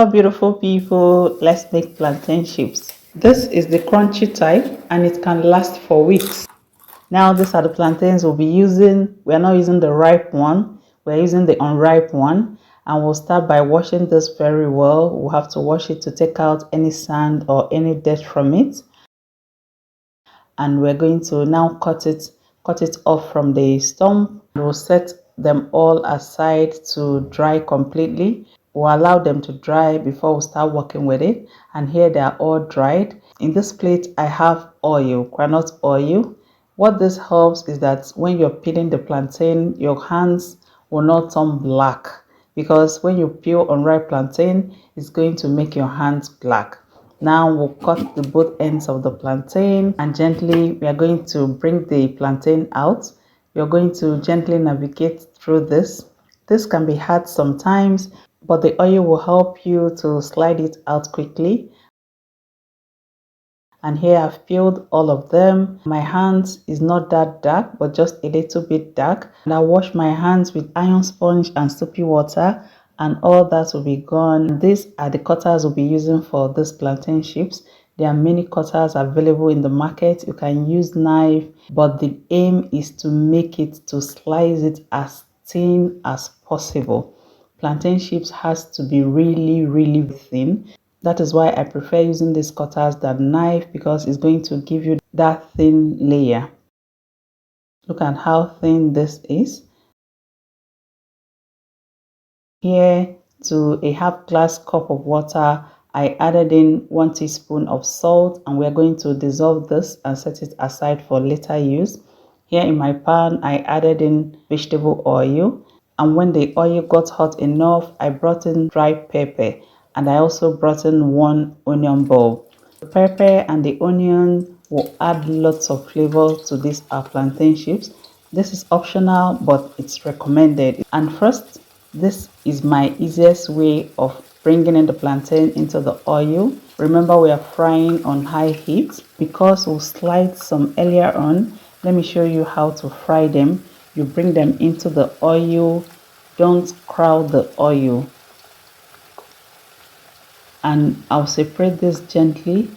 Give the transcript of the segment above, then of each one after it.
Hello beautiful people, let's make plantain chips. This is the crunchy type and it can last for weeks. Now these are the plantains we'll be using. We're not using the ripe one, we're using the unripe one, and we'll start by washing this very well. We'll have to wash it to take out any sand or any dirt from it. And we're going to now cut it off from the stump. We'll set them all aside to dry completely. We'll allow them to dry before we start working with it. And here they are all dried. In this plate I have oil, groundnut oil. What this helps is that when you're peeling the plantain, your hands will not turn black, because when you peel unripe plantain, it's going to make your hands black. Now we'll cut the both ends of the plantain and gently we are going to bring the plantain out. You're going to gently navigate through this. This can be hard sometimes, but the oil will help you to slide it out quickly. And here I've peeled all of them. My hands is not that dark, but just a little bit dark. And I wash my hands with iron sponge and soapy water, and all that will be gone. These are the cutters we'll be using for this plantain chips. There are many cutters available in the market. You can use knife, but the aim is to make it, to slice it as thin as possible. Plantain chips has to be really thin. That is why I prefer using these cutters than knife, because it's going to give you that thin layer. Look at how thin this is. Here, to a half glass cup of water, I added in 1 teaspoon of salt, and we're going to dissolve this and set it aside for later use. Here in my pan, I added in vegetable oil, and when the oil got hot enough, I brought in dry pepper, and I also brought in 1 onion bulb. The pepper and the onion will add lots of flavor to these plantain chips. This is optional, but it's recommended. And first, this is my easiest way of bringing in the plantain into the oil. Remember, we are frying on high heat. Because we'll slide some earlier on, let me show you how to fry them. You bring them into the oil. Don't crowd the oil. And I'll separate this gently.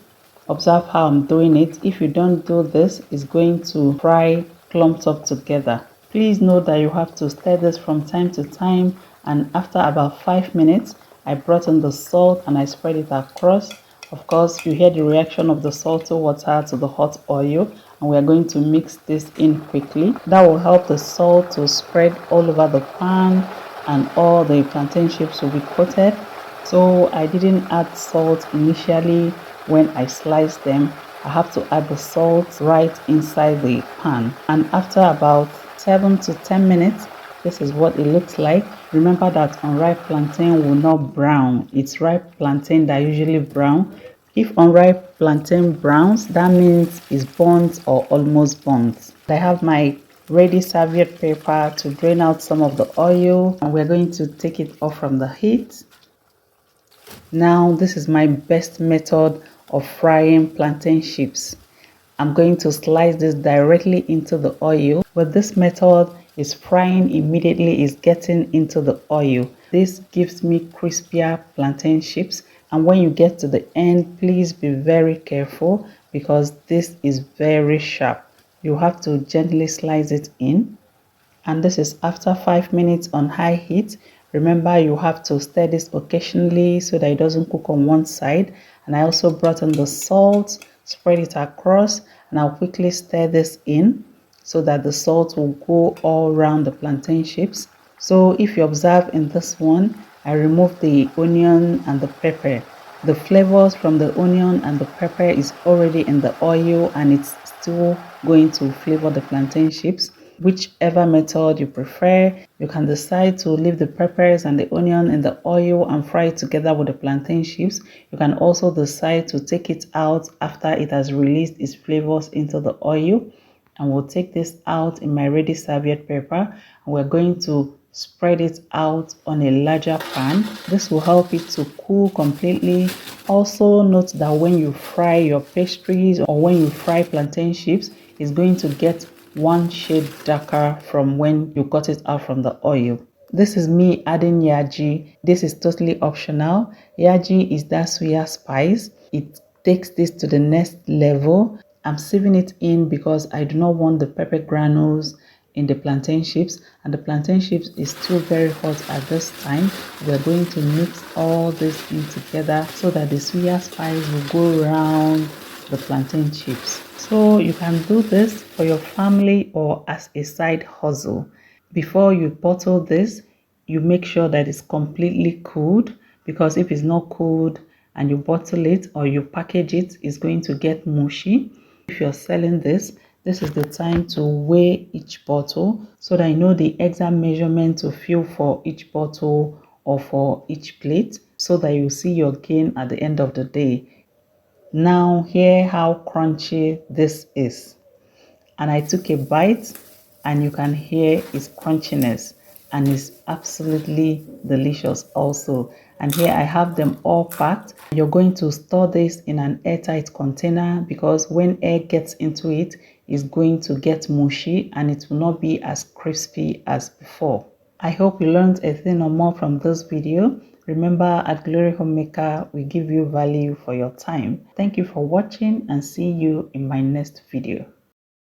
Observe how I'm doing it. If you don't do this, it's going to fry clumped up together. Please note that you have to stir this from time to time, and after about 5 minutes, I brought in the salt and I spread it across. Of course, you hear the reaction of the salty water to the hot oil, and we are going to mix this in quickly. That will help the salt to spread all over the pan, and all the plantain chips will be coated. So I didn't add salt initially when I sliced them. I have to add the salt right inside the pan. And after about 7 to 10 minutes, this is what it looks like. Remember that unripe plantain will not brown. It's ripe plantain that usually brown. If unripe plantain browns, that means it's burnt or almost burnt. I have my ready serviette paper to drain out some of the oil, and we're going to take it off from the heat. Now this is my best method of frying plantain chips. I'm going to slice this directly into the oil. With this method, is frying immediately is getting into the oil. This gives me crispier plantain chips, and when you get to the end, please be very careful because this is very sharp. You have to gently slice it in, and this is after 5 minutes on high heat. Remember, you have to stir this occasionally so that it doesn't cook on one side. And I also brought in the salt, spread it across, and I'll quickly stir this in so that the salt will go all around the plantain chips. So if you observe in this one, I removed the onion and the pepper. The flavors from the onion and the pepper is already in the oil, and it's still going to flavor the plantain chips. Whichever method you prefer, you can decide to leave the peppers and the onion in the oil and fry it together with the plantain chips. You can also decide to take it out after it has released its flavors into the oil. And we'll take this out in my ready serviette paper, and we're going to spread it out on a larger pan. This will help it to cool completely. Also note that when you fry your pastries or when you fry plantain chips, it's going to get one shade darker from when you got it out from the oil. This is me adding yaji. This is totally optional. Yaji is that suya spice. It takes this to the next level. I'm sieving it in because I do not want the pepper granules in the plantain chips, and the plantain chips is still very hot at this time. We're going to mix all this in together so that the suya spice will go around the plantain chips. So you can do this for your family or as a side hustle. Before you bottle this, you make sure that it's completely cooled, because if it's not cooled and you bottle it or you package it, it's going to get mushy. If you're selling this, this is the time to weigh each bottle so that you know the exact measurement to fill for each bottle or for each plate, so that you see your gain at the end of the day. Now hear how crunchy this is. And I took a bite and you can hear its crunchiness, and it's absolutely delicious also. And here I have them all packed. You're going to store this in an airtight container, because when air gets into it, it's going to get mushy and it will not be as crispy as before. I hope you learned a thing or more from this video. Remember, at Glory Homemaker, we give you value for your time. Thank you for watching and see you in my next video.